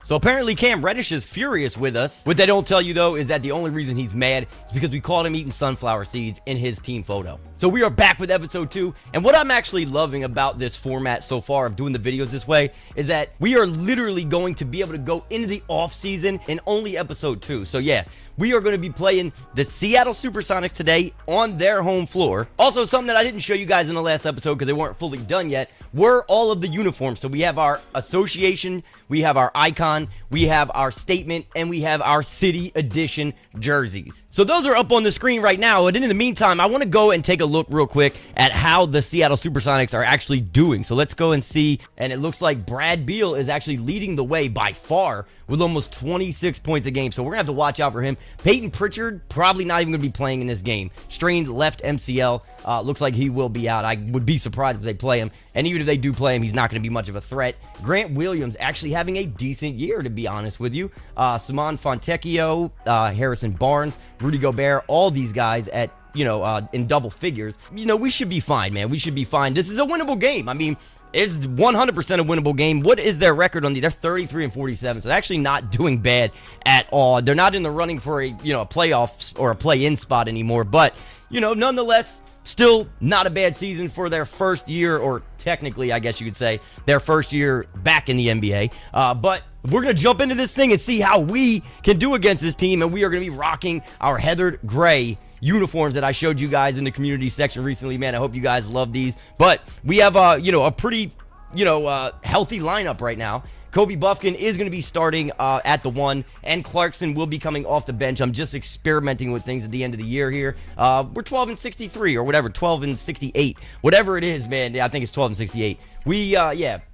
So apparently Cam Reddish is furious with us. What they don't tell you, though, is that the only reason he's mad is because we caught him eating sunflower seeds in his team photo. So we are back with episode 2, and what I'm actually loving about this format so far of doing the videos this way is that we are literally going to be able to go into the off season in only episode 2. So yeah, we are going to be playing the Seattle Supersonics today on their home floor. Also, something that I didn't show you guys in the last episode because they weren't fully done yet were all of the uniforms. So we have our association, we have our icon, we have our statement, and we have our city edition jerseys. So those are up on the screen right now. And in the meantime, I want to go and take a look real quick at how the Seattle Supersonics are actually doing. So let's go and see. And it looks like Brad Beal is actually leading the way by far with almost 26 points a game. So we're going to have to watch out for him. Peyton Pritchard, probably not even going to be playing in this game. Strained left MCL. Looks like he will be out. I would be surprised if they play him. And even if they do play him, he's not going to be much of a threat. Grant Williams actually having a decent year, to be honest with you. Simon Fontecchio, Harrison Barnes, Rudy Gobert, all these guys at, in double figures. We should be fine, man. We should be fine. This is a winnable game. I mean, it's 100% a winnable game. What is their record on they're 33-47, so they're actually not doing bad at all. They're not in the running for a playoffs or a play-in spot anymore, but nonetheless, still not a bad season for their first year, or technically, I guess you could say, their first year back in the NBA. But we're going to jump into this thing and see how we can do against this team, and we are going to be rocking our heathered gray uniforms that I showed you guys in the community section recently. Man, I hope you guys love these. But we have a pretty healthy lineup right now. Kobe Buffkin is going to be starting at the 1, and Clarkson will be coming off the bench. I'm just experimenting with things at the end of the year here. We're 12-63 or whatever, 12-68, whatever it is, man. I think it's 12-68. We,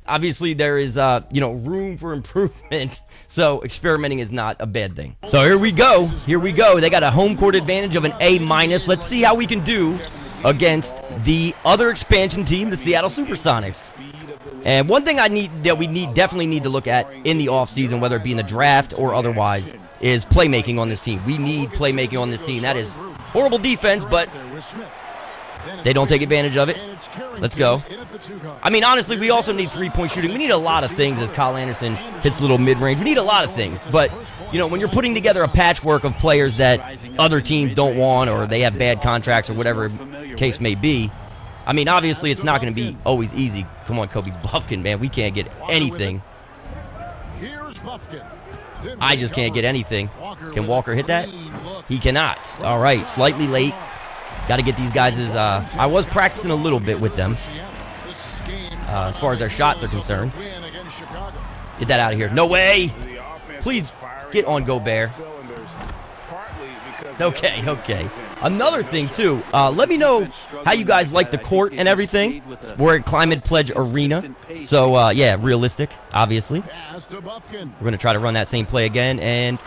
obviously there is, room for improvement. So experimenting is not a bad thing. So here we go. They got a home court advantage of an A-. Let's see how we can do against the other expansion team, the Seattle Supersonics. And one thing we definitely need to look at in the offseason, whether it be in the draft or otherwise, is playmaking on this team. We need playmaking on this team. That is horrible defense, but they don't take advantage of it. Let's go. I mean, honestly, we also need three-point shooting. We need a lot of things as Kyle Anderson hits a little mid-range. We need a lot of things. But, when you're putting together a patchwork of players that other teams don't want, or they have bad contracts or whatever case may be, I mean, obviously, it's not going to be always easy. Come on, Kobe Buffkin, man. We can't get anything. I just can't get anything. Can Walker hit that? He cannot. All right, slightly late. Got to get these guys' I was practicing a little bit with them as far as their shots are concerned. Get that out of here. No way. Please get on Gobert. Okay. Another thing, too, let me know how you guys like the court and everything. We're at Climate Pledge Arena. So, realistic, obviously. We're going to try to run that same play again, and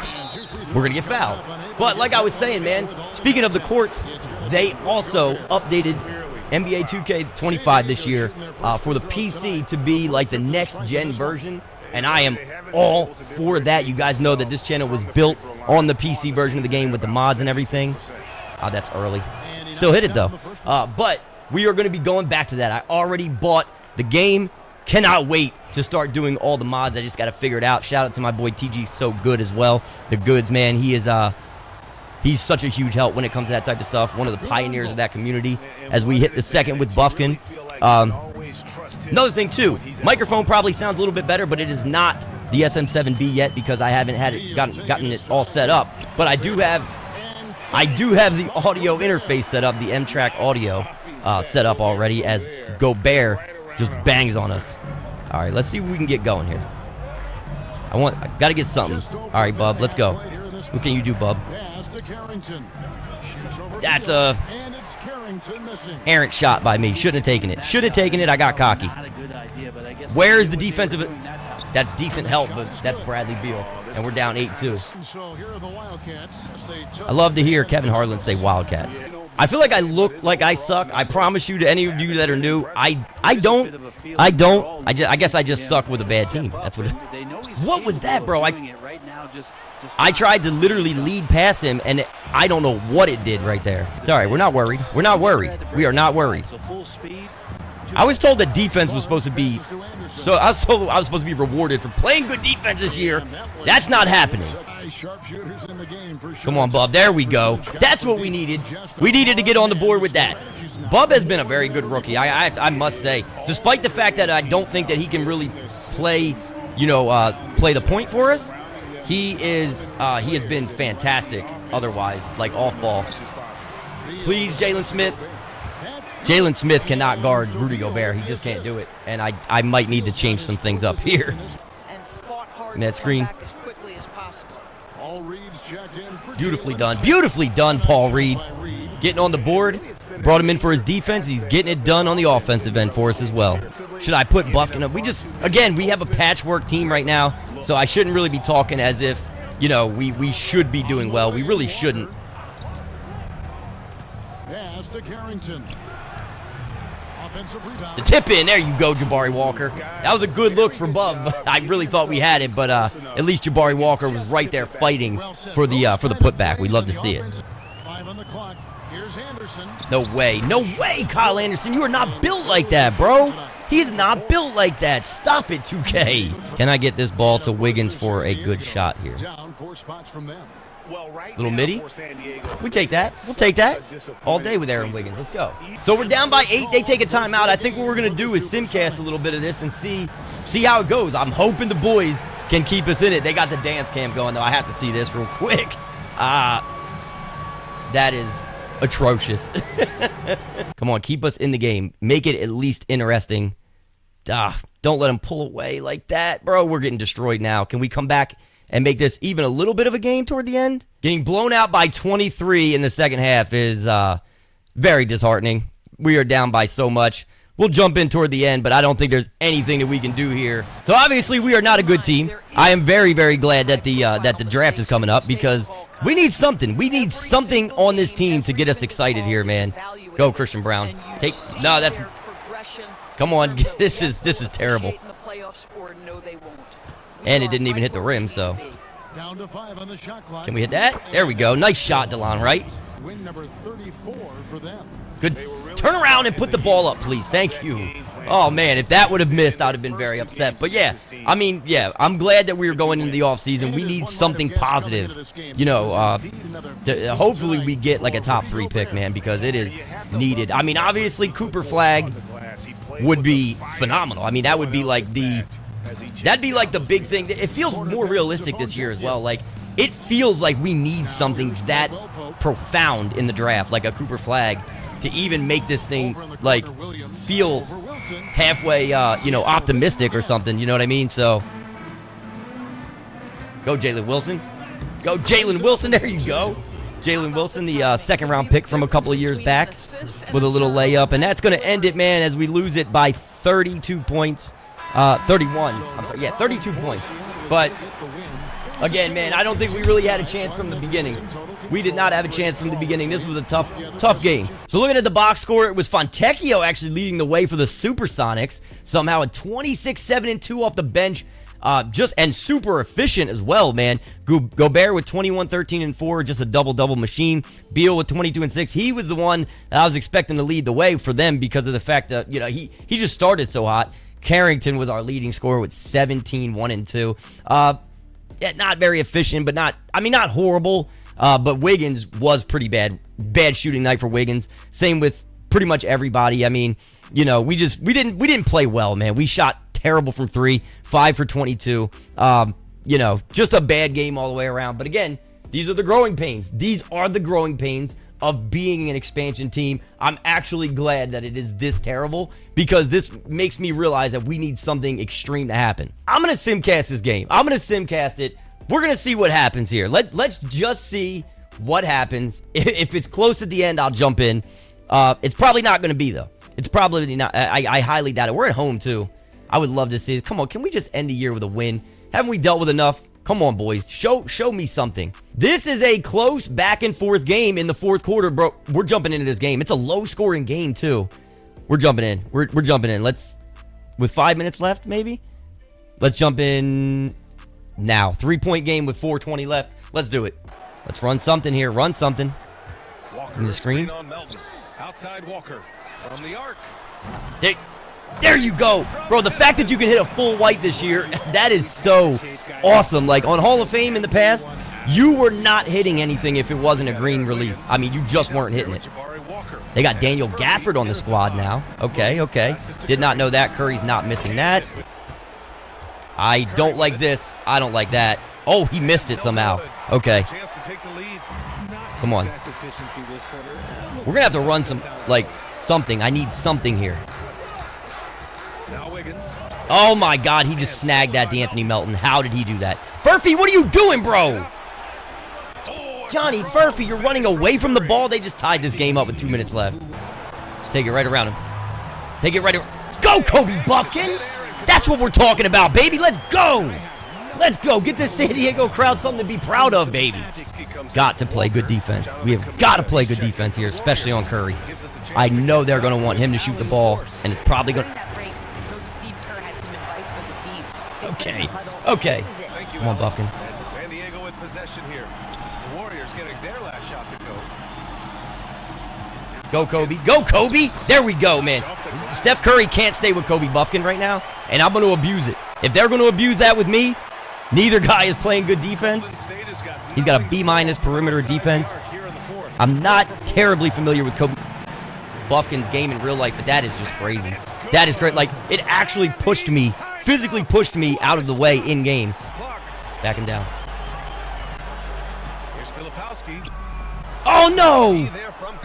we're going to get fouled. But like I was saying, man, speaking of the courts, they also updated NBA 2K25 this year for the PC to be like the next-gen version. And I am all for that. You guys know that this channel was built on the PC version of the game with the mods and everything. Oh, that's early. Still hit it, though. But we are going to be going back to that. I already bought the game. Cannot wait to start doing all the mods. I just got to figure it out. Shout out to my boy TG So Good as well. The goods, man. He is he's such a huge help when it comes to that type of stuff. One of the pioneers of that community as we hit the second with Buffkin. Another thing, too, microphone probably sounds a little bit better, but it is not the SM7B yet because I haven't had it gotten it all set up. But I do have the audio interface set up, the M-Track audio set up already as Gobert just bangs on us. All right, let's see what we can get going here. I got to get something. All right, bub, let's go. What can you do, bub? That's a errant shot by me. Shouldn't have taken it. I got cocky. Where is the defensive? That's decent help, but that's Bradley Beal. And we're down 8-2. I love to hear Kevin Harlan say Wildcats. I feel like I look like I suck. I promise you to any of you that are new, I don't. I guess I just suck with a bad team. That's what. What was that, bro? I tried to literally lead past him, and I don't know what it did right there. It's all right. We're not worried. We are not worried. I was told that defense was supposed to be, so I was told I was supposed to be rewarded for playing good defense this year. That's not happening. Come on, Bub. There we go. That's what we needed. We needed to get on the board with that. Bub has been a very good rookie, I must say. Despite the fact that I don't think that he can really play, play the point for us, he has been fantastic otherwise, like off ball. Please, Jalen Smith. Jalen Smith cannot guard Rudy Gobert. He just can't do it. And I might need to change some things up here. And that screen. Beautifully done. Beautifully done, Paul Reed. Getting on the board. Brought him in for his defense. He's getting it done on the offensive end for us as well. Should I put Buffkin up? Again, we have a patchwork team right now, so I shouldn't really be talking as if, we should be doing well. We really shouldn't. The tip in. There you go, Jabari Walker. That was a good look for Bub. I really thought we had it, but at least Jabari Walker was right there fighting for the putback. We'd love to see it. No way. No way, Kyle Anderson. You are not built like that, bro. He's not built like that. Stop it, 2K. Can I get this ball to Wiggins for a good shot here? Little midi. We take that. We'll take that all day with Aaron Wiggins. Let's go. So we're down by 8. They take a timeout. I think what we're going to do is simcast a little bit of this and see how it goes. I'm hoping the boys can keep us in it. They got the dance cam going, though. I have to see this real quick. That is atrocious. Come on, keep us in the game. Make it at least interesting. Don't let them pull away like that. Bro, we're getting destroyed now. Can we come back and make this even a little bit of a game toward the end? Getting blown out by 23 in the second half is very disheartening. We are down by so much. We'll jump in toward the end, but I don't think there's anything that we can do here. So obviously we are not a good team. I am very, very glad that the draft is coming up because we need something. We need something on this team to get us excited here, man. Go, Christian Brown. Come on. This is terrible. And it didn't even hit the rim, so. Can we hit that? There we go. Nice shot, DeLon, right? Good. Turn around and put the ball up, please. Thank you. Oh, man, if that would have missed, I would have been very upset. But, yeah, I'm glad that we are going into the offseason. We need something positive, hopefully we get, like, a top 3 pick, man, because it is needed. I mean, obviously, Cooper Flag would be phenomenal. I mean, that would be, like, that'd be, like, the big thing. It feels more realistic this year as well. Like, it feels like we need something that profound in the draft, like a Cooper Flag, to even make this thing, like, feel halfway, optimistic or something. You know what I mean? So, go Jalen Wilson. Go Jalen Wilson. There you go. Jalen Wilson, the second-round pick from a couple of years back with a little layup. And that's going to end it, man, as we lose it by 32 points. 31. I'm sorry. Yeah, 32 points. But, again, man, I don't think we really had a chance from the beginning. We did not have a chance from the beginning. This was a tough game. So looking at the box score, it was Fontecchio actually leading the way for the Supersonics. Somehow a 26-7-2 off the bench. And super efficient as well, man. Gobert with 21-13-4, just a double-double machine. Beal with 22-6. He was the one that I was expecting to lead the way for them because of the fact that, he just started so hot. Carrington was our leading scorer with 17-1-2. Not very efficient, but not horrible. But Wiggins was pretty bad. Bad shooting night for Wiggins. Same with pretty much everybody. I mean, we didn't play well, man. We shot terrible from 3, 5 for 22. Just a bad game all the way around. But again, these are the growing pains. These are the growing pains of being an expansion team. I'm actually glad that it is this terrible because this makes me realize that we need something extreme to happen. I'm going to simcast this game. I'm going to simcast it. We're going to see what happens here. Let's just see what happens. If it's close at the end, I'll jump in. It's probably not going to be, though. It's probably not. I highly doubt it. We're at home, too. I would love to see it. Come on, can we just end the year with a win? Haven't we dealt with enough? Come on, boys. Show me something. This is a close back-and-forth game in the fourth quarter, bro. We're jumping into this game. It's a low-scoring game, too. We're jumping in. We're jumping in. With 5 minutes left, maybe? Let's jump in now. 3-point game with 4:20 left. Let's do it. Let's run something here. Run something. In the screen. Outside Walker from the arc. There you go. Bro, the fact that you can hit a full white this year, that is so awesome. Like, on Hall of Fame in the past, you were not hitting anything if it wasn't a green release. I mean, you just weren't hitting it. They got Daniel Gafford on the squad now. Okay, okay. Did not know that. Curry's not missing that. I don't like this. I don't like that. Oh, he missed it somehow. Okay. Come on. We're going to have to run some, like, something. I need something here. Oh, my God. He just snagged that, D'Anthony Melton. How did he do that? Furphy, what are you doing, bro? Johnny Furphy, you're running away from the ball. They just tied this game up with 2 minutes left. Just take it right around him. Take it right around. Go, Kobe Buffkin. That's what we're talking about, baby. Let's go. Let's go. Get this San Diego crowd something to be proud of, baby. Got to play good defense. We have got to play good defense here, especially on Curry. I know they're going to want him to shoot the ball, and it's probably going to... Okay. Okay. Come on, Buffkin. San Diego with possession here. The Warriors getting their last shot to go. Go, Kobe. Go, Kobe. There we go, man. Steph Curry can't stay with Kobe Buffkin right now, and I'm going to abuse it. If they're going to abuse that with me, neither guy is playing good defense. He's got a B- perimeter defense. I'm not terribly familiar with Kobe Buffkin's game in real life, but that is just crazy. That is great. Like, it actually pushed me, physically pushed me out of the way in game. Backing down. Oh no!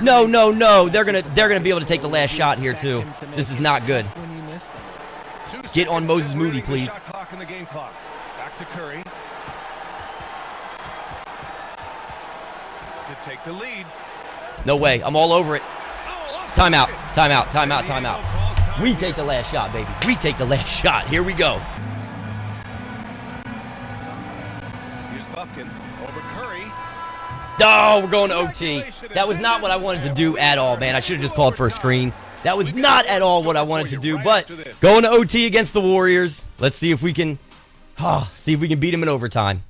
No, no, no. They're gonna be able to take the last shot here too. This is not good. Get on Moses Moody, please. Back to Curry. To take the lead. No way. I'm all over it. Timeout. Timeout. Timeout. Timeout. We take the last shot, baby. We take the last shot. Here we go. Here's Buffkin over Curry. Oh, we're going to OT. That was not what I wanted to do at all, man. I should have just called for a screen. That was not at all what I wanted to do, but going to OT against the Warriors. Let's see if we can beat them in overtime.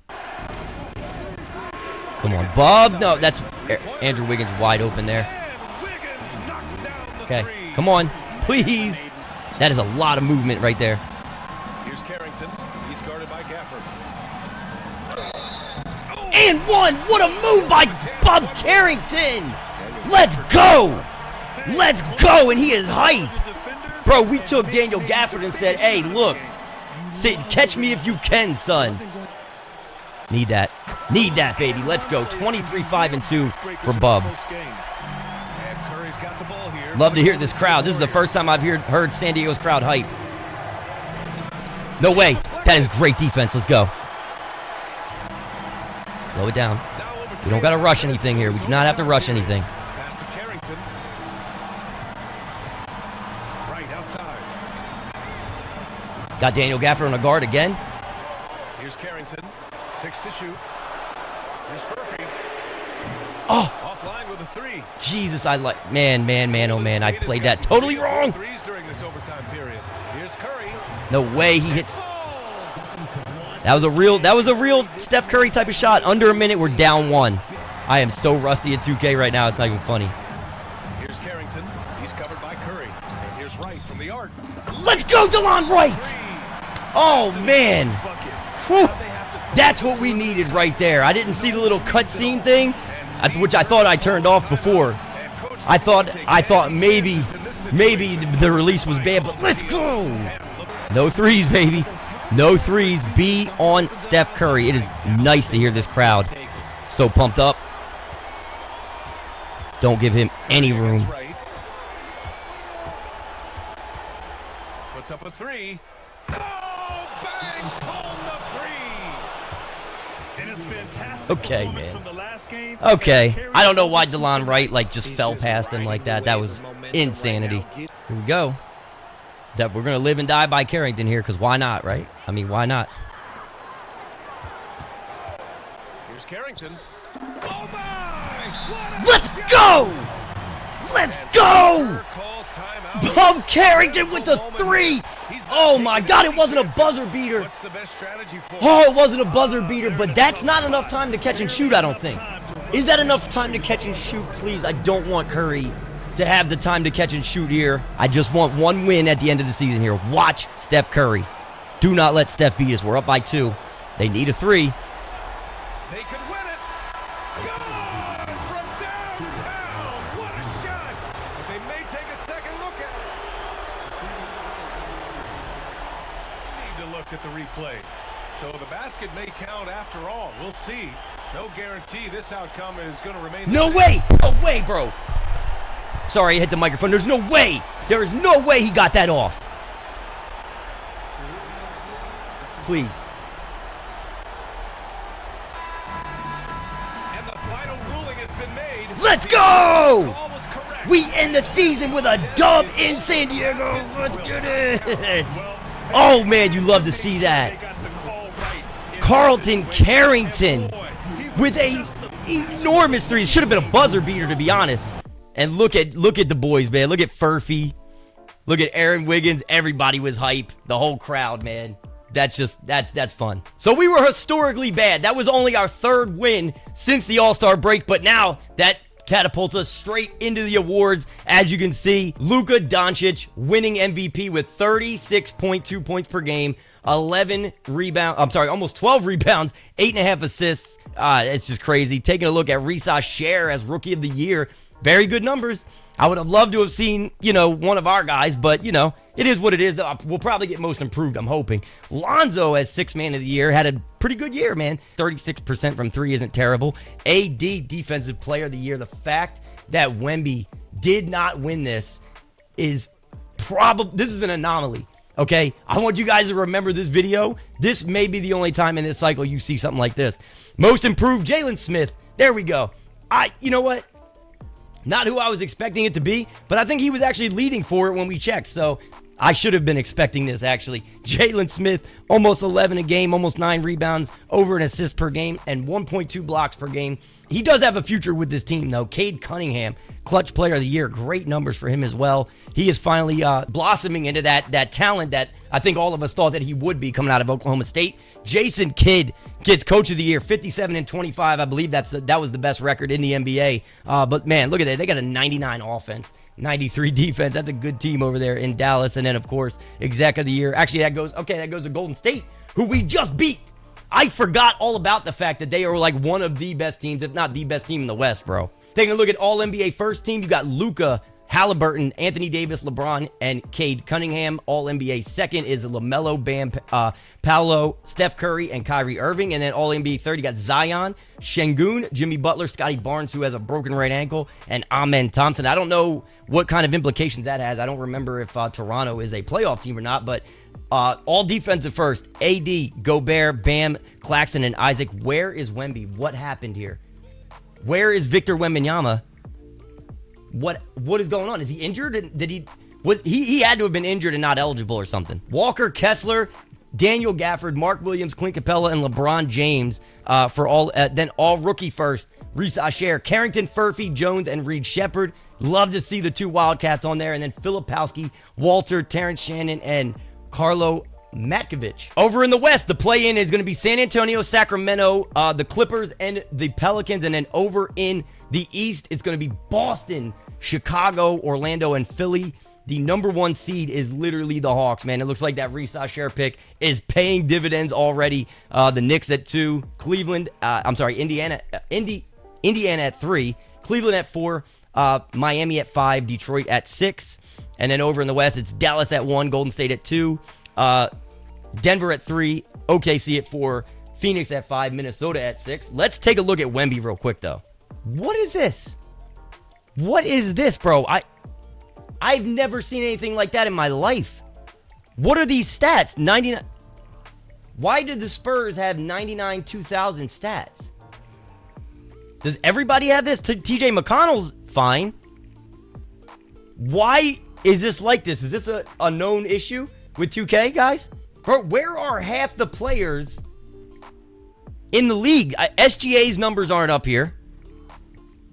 Come on, Bob. No, that's Andrew Wiggins wide open there. Okay, come on, please. That is a lot of movement right there. Here's Carrington. He's guarded by Gafford. And one. What a move by Bob Carrington. Let's go. Let's go. And he is hype. Bro, we took Daniel Gafford and said, hey, look. Catch me if you can, son. Need that. Need that, baby. Let's go. 23-5-2 for Bub. Love to hear this crowd. This is the first time I've heard San Diego's crowd hype. No way. That is great defense. Let's go. Slow it down. We don't got to rush anything here. We do not have to rush anything. Pass to Carrington. Right outside. Got Daniel Gafford on a guard again. Here's Carrington. 6 to shoot. Here's Furphy. Oh. Offline with a 3. Jesus, I like man, oh man. I played that totally wrong. Threes during this overtime period. Here's Curry. No way he hits. That was a real Steph Curry type of shot. Under a minute, we're down 1. I am so rusty at 2K right now. It's not even funny. Here's Carrington. He's covered by Curry. And here's Wright from the arc. Let's go, DeLon Wright. Oh man. Whew. That's what we needed right there. I didn't see the little cutscene thing, which I thought I turned off before. I thought maybe the release was bad, but let's go. No threes, baby. No threes. Be on Steph Curry. It is nice to hear this crowd so pumped up. Don't give him any room. Puts up a 3. Oh, bangs home the 3. It is fantastic. Okay, man. Okay. I don't know why DeLon Wright just fell past him like that. That was insanity. Here we go. That we're going to live and die by Carrington here, because why not, right? I mean, why not? Here's Carrington. Oh my! Let's go! Let's go! Bob Carrington with the 3! Oh my God, it wasn't a buzzer beater. Oh, it wasn't a buzzer beater, but that's not enough time to catch and shoot, I don't think. Is that enough time to catch and shoot? Please, I don't want Curry to have the time to catch and shoot here. I just want one win at the end of the season here. Watch Steph Curry. Do not let Steph beat us. We're up by 2. They need a 3. They could win it. Gone from downtown. What a shot. But they may take a second look at it. Need to look at the replay. So the basket may count after all. We'll see. No guarantee this outcome is going to remain the No same. way. No way, bro. Sorry, I hit the microphone. There's no way. There is no way he got that off. Please. And the final ruling has been made. Let's The go! call was correct. We end the season with a dub in San Diego. Let's get it. Oh, man, you love to see that. Carlton Carrington with a enormous 3. It should have been a buzzer beater, to be honest. And look at the boys, man. Look at Furphy. Look at Aaron Wiggins. Everybody was hype. The whole crowd, man. That's fun. So we were historically bad. That was only our 3rd win since the All-Star break, but now that catapults us straight into the awards. As you can see, Luka Doncic winning MVP with 36.2 points per game, 11 rebounds. I'm sorry, almost 12 rebounds, 8.5 assists. It's just crazy. Taking a look at Risa Sher as Rookie of the Year. Very good numbers. I would have loved to have seen, one of our guys, but, it is what it is. We'll probably get most improved, I'm hoping. Lonzo as 6th man of the year had a pretty good year, man. 36% from 3 isn't terrible. AD Defensive Player of the Year. The fact that Wemby did not win this is this is an anomaly, okay? I want you guys to remember this video. This may be the only time in this cycle you see something like this. Most improved, Jalen Smith. There we go. You know what? Not who I was expecting it to be, but I think he was actually leading for it when we checked. So I should have been expecting this, actually. Jalen Smith, almost 11 a game, almost 9 rebounds, over an assist per game, and 1.2 blocks per game. He does have a future with this team, though. Cade Cunningham, Clutch Player of the Year. Great numbers for him as well. He is finally blossoming into that talent that I think all of us thought that he would be coming out of Oklahoma State. Jason Kidd gets Coach of the Year, 57 and 25. I believe that was the best record in the NBA. But, man, look at that. They got a 99 offense, 93 defense. That's a good team over there in Dallas. And then, of course, Exec of the Year. Actually, that goes to Golden State, who we just beat. I forgot all about the fact that they are like one of the best teams, if not the best team in the West, bro. Taking a look at All-NBA first team, you got Luka, Halliburton, Anthony Davis, LeBron, and Cade Cunningham. All-NBA second is LaMelo, Bam, Paolo, Steph Curry, and Kyrie Irving. And then All-NBA third, you got Zion, Şengün, Jimmy Butler, Scotty Barnes, who has a broken right ankle, and Amen Thompson. I don't know what kind of implications that has. I don't remember if Toronto is a playoff team or not, but all defensive first. AD, Gobert, Bam, Claxton, and Isaac. Where is Wemby? What happened here? Where is Victor Wembanyama? What is going on? Is he injured? Did he had to have been injured and not eligible or something? Walker Kessler, Daniel Gafford, Mark Williams, Clint Capella, and LeBron James for all. Then all rookie first. Risa Sher, Carrington, Furphy, Jones, and Reed Shepard. Love to see the 2 Wildcats on there. And then Filipowski, Walter, Terrence Shannon, and Carlo Matkovic. Over in the West, the play-in is going to be San Antonio, Sacramento, the Clippers, and the Pelicans. And then over in the East, it's going to be Boston, Chicago, Orlando, and Philly. The number 1 seed is literally the Hawks, man. It looks like that Risa Sher pick is paying dividends already. The Knicks at 2, Indiana at 3, Cleveland at 4, Miami at 5, Detroit at 6. And then over in the West, it's Dallas at 1, Golden State at 2, Denver at 3, OKC at 4, Phoenix at 5, Minnesota at 6. Let's take a look at Wemby real quick, though. What is this? What is this, bro? I've never seen anything like that in my life. What are these stats? 99. Why did the Spurs have 99 2000 stats? Does everybody have this? TJ McConnell's fine. Why is this like this? Is this a known issue with 2K, guys? Bro, where are half the players in the league? SGA's numbers aren't up here.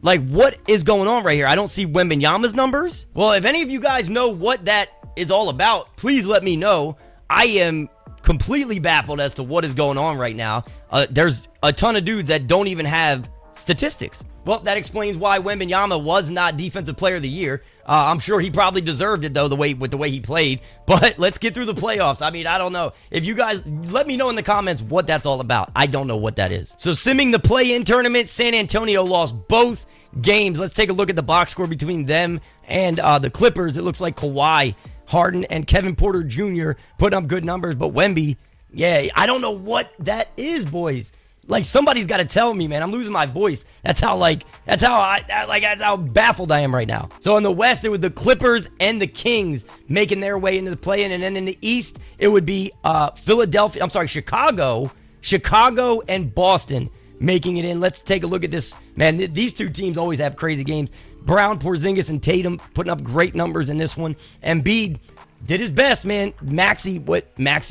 Like, what is going on right here? I don't see Wembanyama's numbers. Well, if any of you guys know what that is all about, please let me know. I am completely baffled as to what is going on right now. There's a ton of dudes that don't even have statistics. Well, that explains why Wembanyama was not Defensive Player of the Year. I'm sure he probably deserved it, though, with the way he played. But let's get through the playoffs. I mean, I don't know. If you guys, let me know in the comments what that's all about. I don't know what that is. So, simming the play-in tournament, San Antonio lost both games. Let's take a look at the box score between them and the Clippers. It looks like Kawhi, Harden, and Kevin Porter Jr. putting up good numbers. But Wemby, yeah, I don't know what that is, boys. Like, somebody's got to tell me, man. I'm losing my voice. That's how baffled I am right now. So in the West, it was the Clippers and the Kings making their way into the play-in, and then in the East, it would be Chicago and Boston making it in. Let's take a look at this, man. These two teams always have crazy games. Brown, Porzingis, and Tatum putting up great numbers in this one. Embiid did his best, man. Maxey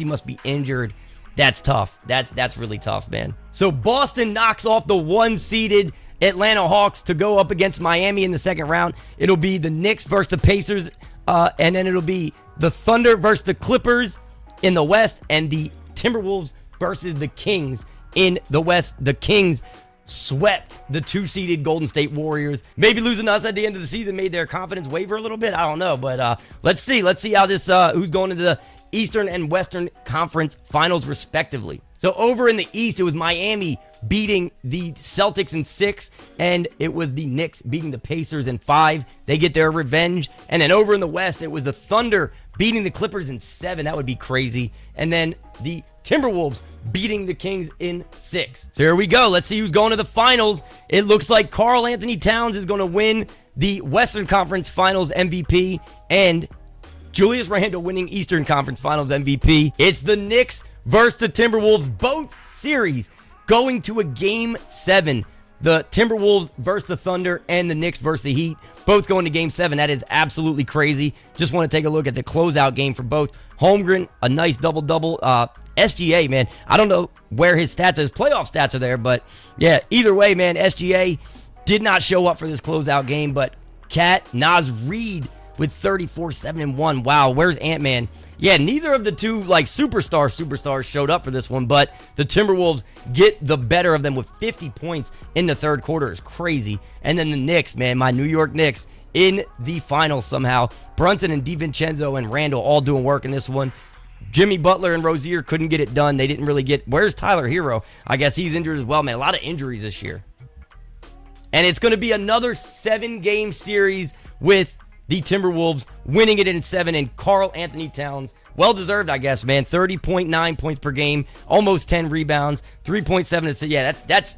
must be injured. That's tough. That's really tough, man. So Boston knocks off the 1-seeded Atlanta Hawks to go up against Miami in the second round. It'll be the Knicks versus the Pacers, and then it'll be the Thunder versus the Clippers in the West, and the Timberwolves versus the Kings in the West. The Kings swept the 2-seeded Golden State Warriors. Maybe losing us at the end of the season made their confidence waver a little bit. I don't know, but let's see how this who's going into the Eastern and Western Conference Finals, respectively. So over in the East, it was Miami beating the Celtics in 6, and it was the Knicks beating the Pacers in 5. They get their revenge. And then over in the West, it was the Thunder beating the Clippers in 7. That would be crazy. And then the Timberwolves beating the Kings in 6. So here we go. Let's see who's going to the finals. It looks like Karl Anthony Towns is going to win the Western Conference Finals MVP, and Julius Randle winning Eastern Conference Finals MVP. It's the Knicks versus the Timberwolves. Both series going to a Game 7. The Timberwolves versus the Thunder and the Knicks versus the Heat. Both going to Game 7. That is absolutely crazy. Just want to take a look at the closeout game for both. Holmgren, a nice double-double. SGA, man, I don't know where his stats are. His playoff stats are there, but yeah, either way, man, SGA did not show up for this closeout game, but Naz Reid with 34, 7, and 1. Wow, where's Ant-Man? Yeah, neither of the two superstars showed up for this one, but the Timberwolves get the better of them with 50 points in the third quarter. Is crazy. And then the Knicks, man, my New York Knicks in the finals somehow. Brunson and DiVincenzo and Randall all doing work in this one. Jimmy Butler and Rozier couldn't get it done. They didn't really get... Where's Tyler Hero? I guess he's injured as well, man. A lot of injuries this year. And it's going to be another 7-game series with the Timberwolves winning it in 7, and Karl Anthony Towns, well-deserved, I guess, man. 30.9 points per game, almost 10 rebounds, 3.7 assists. Yeah, that's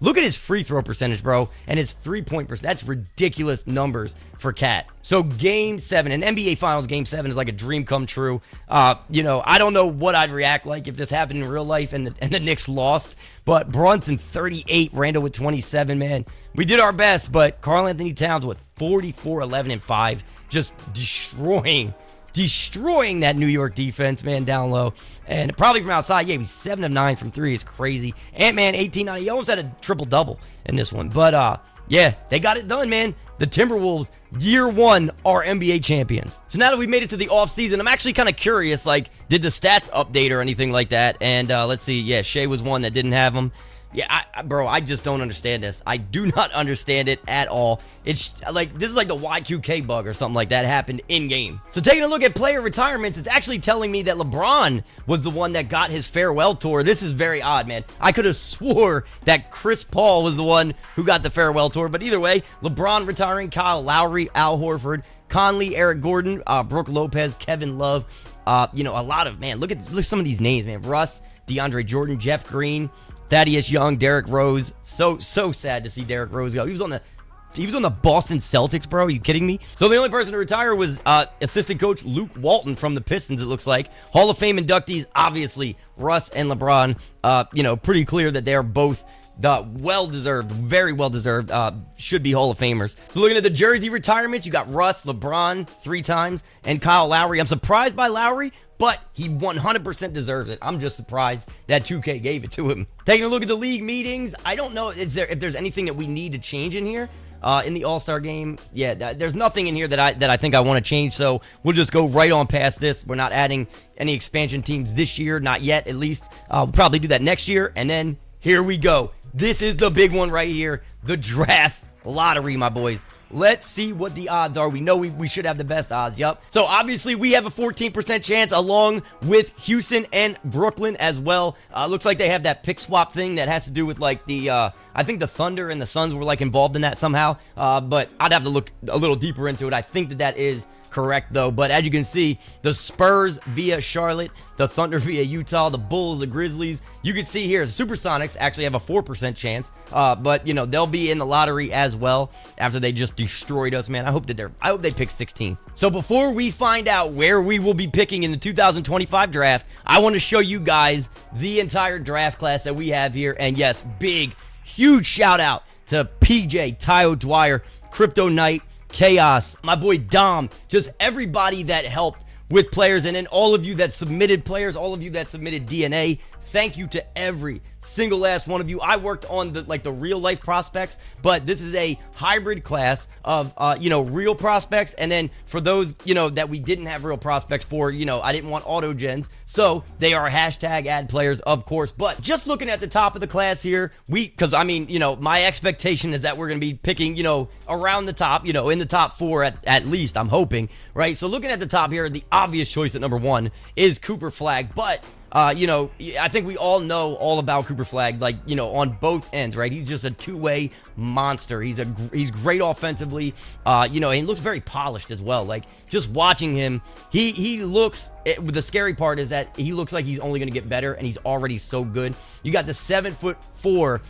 look at his free throw percentage, bro, and his 3-point percentage. That's ridiculous numbers for Cat. So Game 7, an NBA Finals Game 7 is like a dream come true. I don't know what I'd react like if this happened in real life and the Knicks lost, but Brunson 38, Randall with 27, man. We did our best, but Karl Anthony Towns with 44, 11, and 5, just destroying that New York defense, man, down low. And probably from outside, yeah, he's 7 of 9 from 3. Is crazy. Ant-Man, 18, 9. He almost had a triple-double in this one. But, yeah, they got it done, man. The Timberwolves, year 1, are NBA champions. So now that we've made it to the offseason, I'm actually kind of curious, like, did the stats update or anything like that? And let's see. Yeah, Shea was one that didn't have them. Yeah, bro, I just don't understand this. I do not understand it at all. It's like, this is like the Y2K bug or something like that happened in-game. So taking a look at player retirements, it's actually telling me that LeBron was the one that got his farewell tour. This is very odd, man. I could have swore that Chris Paul was the one who got the farewell tour, but either way, LeBron retiring, Kyle Lowry, Al Horford, Conley, Eric Gordon, Brooke Lopez, Kevin Love, a lot of, man, look at some of these names, man. Russ, DeAndre Jordan, Jeff Green, Thaddeus Young, Derrick Rose. So sad to see Derrick Rose go. He was on the Boston Celtics, bro. Are you kidding me? So the only person to retire was assistant coach Luke Walton from the Pistons, it looks like. Hall of Fame inductees, obviously, Russ and LeBron. Pretty clear that they're both the well-deserved, very well-deserved, should be Hall of Famers. So looking at the jersey retirements, you got Russ, LeBron 3 times, and Kyle Lowry. I'm surprised by Lowry, but he 100% deserves it. I'm just surprised that 2K gave it to him. Taking a look at the league meetings, I don't know if there's anything that we need to change in here. In the All-Star game, yeah, there's nothing in here that I think I want to change, so we'll just go right on past this. We're not adding any expansion teams this year, not yet, at least. We'll probably do that next year, and then here we go. This is the big one right here, the draft lottery, my boys. Let's see what the odds are. We know we should have the best odds. Yup. So obviously we have a 14% chance along with Houston and Brooklyn as well. Looks like they have that pick swap thing that has to do with like the I think the Thunder and the Suns were like involved in that somehow. But I'd have to look a little deeper into it. I think that is correct though. But as you can see, the Spurs via Charlotte, the Thunder via Utah, the Bulls, the Grizzlies. You can see here, the Supersonics actually have a 4% chance. But you know, they'll be in the lottery as well after they just destroyed us, man. I hope they pick 16th. So before we find out where we will be picking in the 2025 draft, I want to show you guys the entire draft class that we have here. And yes, huge shout out to PJ, Tyo Dwyer, Crypto Knight, Chaos, my boy Dom, just everybody that helped with players, and then all of you that submitted players, all of you that submitted DNA. Thank you to every single last one of you. I worked on the real life prospects, but this is a hybrid class of real prospects, and then for those that we didn't have real prospects for, I didn't want auto gens, so they are hashtag ad players, of course. But just looking at the top of the class here, because my expectation is that we're going to be picking around the top, in the top 4 at least, I'm hoping, right? So looking at the top here, the obvious choice at number 1 is Cooper Flagg, but I think we all know all about Cooper Flagg, on both ends, right? He's just a two-way monster. He's great offensively, and he looks very polished as well. Like, just watching him, he looks, the scary part is that he looks like he's only going to get better, and he's already so good. You got the 7'4",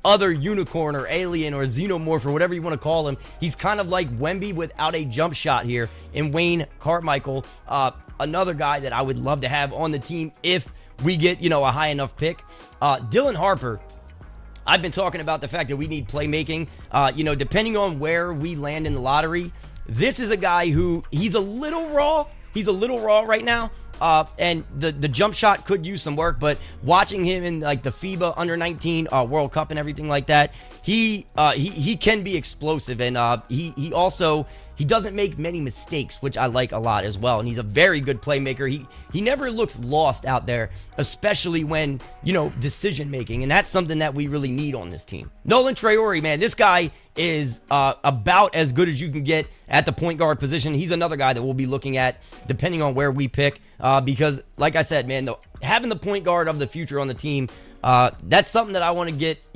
other unicorn or alien or xenomorph or whatever you want to call him. He's kind of like Wemby without a jump shot here in Wayne Carmichael. Another guy that I would love to have on the team if we get, a high enough pick. Dylan Harper, I've been talking about the fact that we need playmaking. Depending on where we land in the lottery, this is a guy who, he's a little raw. He's a little raw right now. And the jump shot could use some work, but watching him in like the FIBA under 19 World Cup and everything like that, he can be explosive, and he doesn't make many mistakes, which I like a lot as well. And he's a very good playmaker. He never looks lost out there, especially when, decision making. And that's something that we really need on this team. Nolan Traore, man, this guy is about as good as you can get at the point guard position. He's another guy that we'll be looking at depending on where we pick, because like I said, man, having the point guard of the future on the team, that's something that I want to get,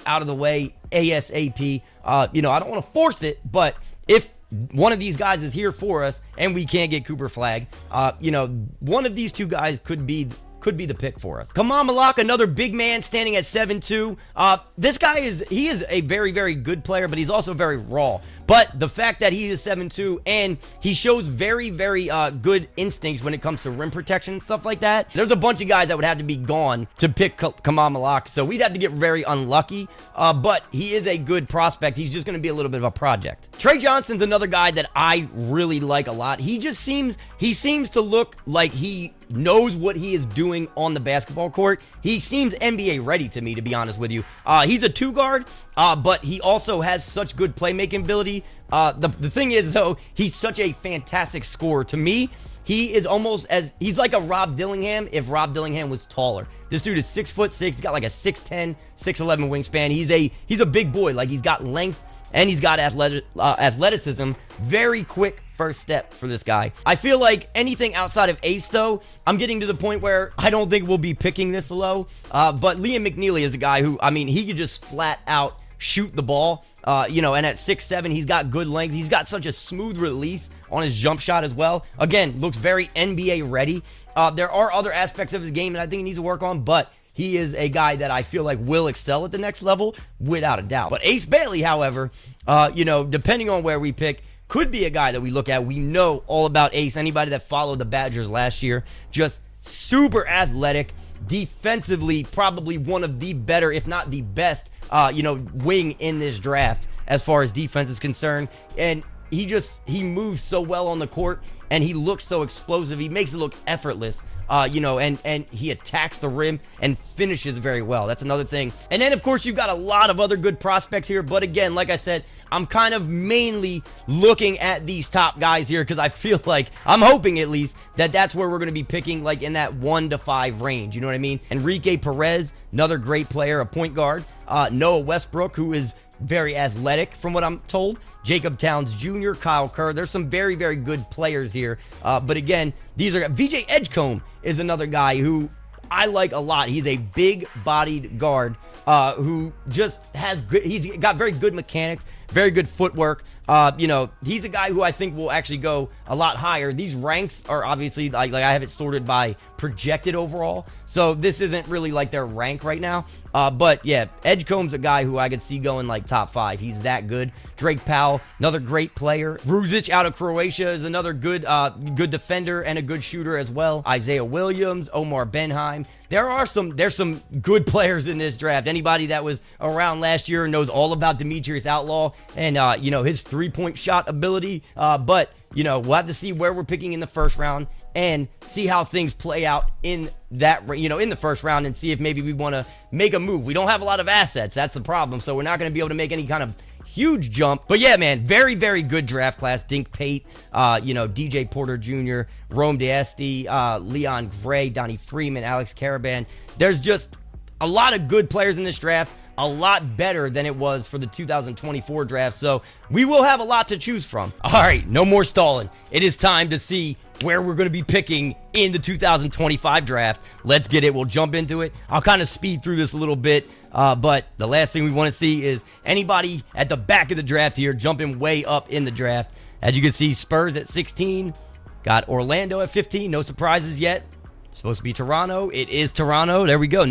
out of the way ASAP. I don't want to force it, but if one of these guys is here for us and we can't get Cooper Flagg, one of these two guys could be the pick for us. Kamal Malak, another big man standing at 7'2". This guy is a very, very good player, but he's also very raw. But the fact that he is 7'2" and he shows very, very good instincts when it comes to rim protection and stuff like that, there's a bunch of guys that would have to be gone to pick Kamal Malak, so we'd have to get very unlucky. But he is a good prospect. He's just going to be a little bit of a project. Trey Johnson's another guy that I really like a lot. He seems to look like he knows what he is doing on the basketball court. He seems NBA ready to me, to be honest with you. He's a 2 guard, but he also has such good playmaking ability. The thing is, though, he's such a fantastic scorer. To me, he's like a Rob Dillingham if Rob Dillingham was taller. This dude is 6'6". He's got like a 6'10", 6'11" wingspan. He's a big boy. Like, he's got length and he's got athleticism. Very quick first step for this guy. I feel like anything outside of Ace, though, I'm getting to the point where I don't think we'll be picking this low. But Liam McNeely is a guy who, he could just flat out shoot the ball. And at 6'7", he's got good length. He's got such a smooth release on his jump shot as well. Again, looks very NBA ready. There are other aspects of his game that I think he needs to work on, but he is a guy that I feel like will excel at the next level without a doubt. But Ace Bailey, however, depending on where we pick, could be a guy that we look at. We know all about Ace. Anybody that followed the Badgers last year, just super athletic, defensively probably one of the better, if not the best, wing in this draft as far as defense is concerned. And he moves so well on the court, and he looks so explosive. He makes it look effortless. and he attacks the rim and finishes very well. That's another thing. And then, of course, you've got a lot of other good prospects here. But again, like I said, I'm kind of mainly looking at these top guys here because I feel like, I'm hoping at least, that that's where we're going to be picking, like in that 1 to 5 range. You know what I mean? Enrique Perez, another great player, a point guard. Noah Westbrook, who is very athletic from what I'm told. Jacob Towns Jr., Kyle Kerr. There's some very, very good players here. But again, these are... VJ Edgecombe is another guy who I like a lot. He's a big-bodied guard who just has good... He's got very good mechanics, very good footwork. He's a guy who I think will actually go a lot higher. These ranks are obviously, like I have it sorted by projected overall. So this isn't really like their rank right now. But yeah, Edgecombe's a guy who I could see going like top 5. He's that good. Drake Powell, another great player. Ruzic out of Croatia is another good defender and a good shooter as well. Isaiah Williams, Omar Benheim. There's some good players in this draft. Anybody that was around last year knows all about Demetrius Outlaw and his 3-point shot ability. But we'll have to see where we're picking in the first round and see how things play out in that, in the first round, and see if maybe we want to make a move. We don't have a lot of assets. That's the problem. So we're not going to be able to make any kind of huge jump. But yeah, man, very, very good draft class. Dink Pate, DJ Porter Jr., Rome D'Esti, Leon Gray, Donnie Freeman, Alex Caravan. There's just a lot of good players in this draft. A lot better than it was for the 2024 draft. So we will have a lot to choose from. All right, no more stalling. It is time to see where we're going to be picking in the 2025 draft. Let's get it. We'll jump into it. I'll kind of speed through this a little bit. But the last thing we want to see is anybody at the back of the draft here jumping way up in the draft. As you can see, Spurs at 16. Got Orlando at 15. No surprises yet. It's supposed to be Toronto. It is Toronto. There we go.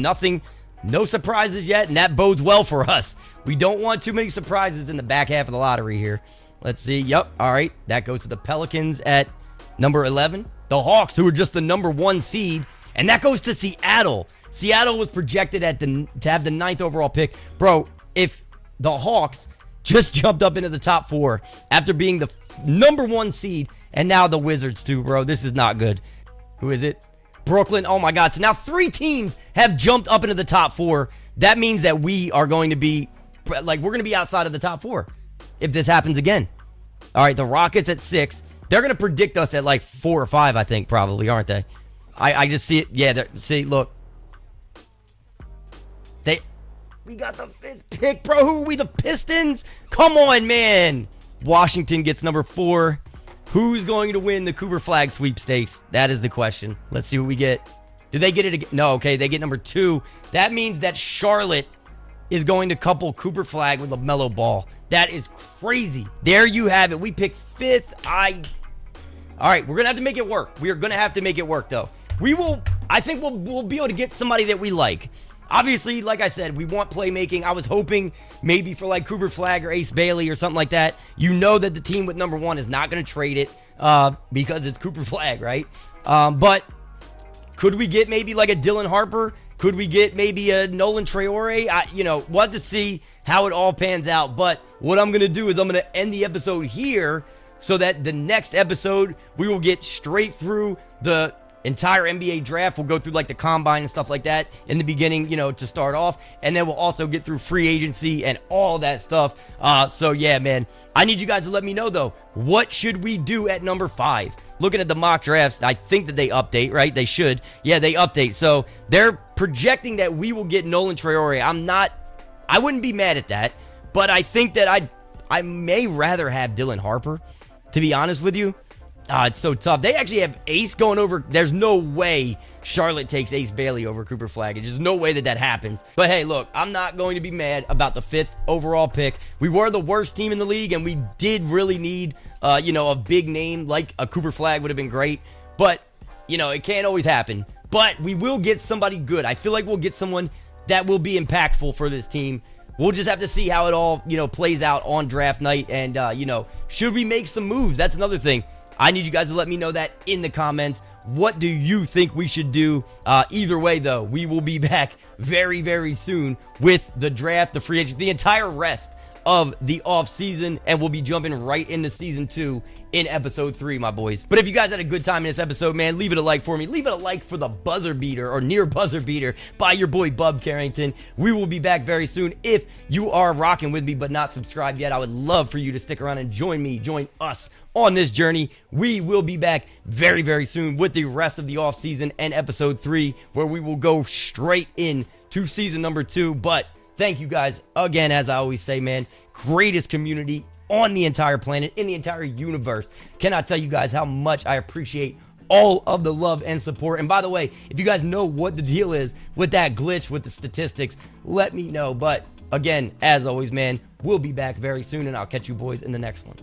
No surprises yet, and that bodes well for us. We don't want too many surprises in the back half of the lottery here. Let's see. Yep. All right. That goes to the Pelicans at number 11. The Hawks, who are just the number 1 seed, and that goes to Seattle. Seattle was projected to have the 9th overall pick. Bro, if the Hawks just jumped up into the top 4 after being the number 1 seed, and now the Wizards too, bro, this is not good. Who is it? Brooklyn. Oh my God. So now 3 teams have jumped up into the top 4. That means that we are going to be, we're going to be outside of the top 4 if this happens again. All right. The Rockets at 6. They're going to predict us at like 4 or 5, I think, probably, aren't they? I just see it. Yeah. See, look. We got the 5th pick, bro. Who are we? The Pistons? Come on, man. Washington gets number 4. Who's going to win the Cooper Flag sweepstakes? That is the question. Let's see what we get. Do they get it again? No, okay, they get number 2. That means that Charlotte is going to couple Cooper Flag with LaMelo Ball. That is crazy. There you have it. We picked 5th. All right, we're going to have to make it work. We are going to have to make it work, though. I think we'll be able to get somebody that we like. Obviously, like I said, we want playmaking. I was hoping maybe for like Cooper Flag or Ace Bailey or something like that. You know that the team with number 1 is not going to trade it because it's Cooper Flag, right? But could we get maybe like a Dylan Harper? Could we get maybe a Nolan Traore? We'll have to see how it all pans out. But what I'm going to do is I'm going to end the episode here so that the next episode, we will get straight through the entire NBA draft. We'll go through like the combine and stuff like that in the beginning, to start off. And then we'll also get through free agency and all that stuff. So yeah, man, I need you guys to let me know though, what should we do at number 5? Looking at the mock drafts, I think that they update, right? They should. Yeah, they update. So they're projecting that we will get Nolan Traore. I wouldn't be mad at that, but I think that I may rather have Dylan Harper, to be honest with you. It's so tough. They actually have Ace going over. There's no way Charlotte takes Ace Bailey over Cooper Flag. There's just no way that happens. But hey, look, I'm not going to be mad about the 5th overall pick. We were the worst team in the league, and we did really need, a big name like a Cooper Flag would have been great. But, it can't always happen. But we will get somebody good. I feel like we'll get someone that will be impactful for this team. We'll just have to see how it all, plays out on draft night. And, should we make some moves? That's another thing. I need you guys to let me know that in the comments. What do you think we should do? Either way, though, we will be back very, very soon with the draft, the free agent, the entire rest of the off season, and we'll be jumping right into season 2 in episode 3, my boys. But if you guys had a good time in this episode, man, leave it a like for me. Leave it a like for the buzzer beater or near buzzer beater by your boy Bub Carrington. We will be back very soon. If you are rocking with me but not subscribed yet, I would love for you to stick around and join us on this journey. We will be back very, very soon with the rest of the off season and episode 3, where we will go straight in to season number 2. But thank you guys again, as I always say, man. Greatest community on the entire planet, in the entire universe. Cannot tell you guys how much I appreciate all of the love and support. And by the way, if you guys know what the deal is with that glitch with the statistics, let me know. But again, as always, man, we'll be back very soon, and I'll catch you boys in the next one.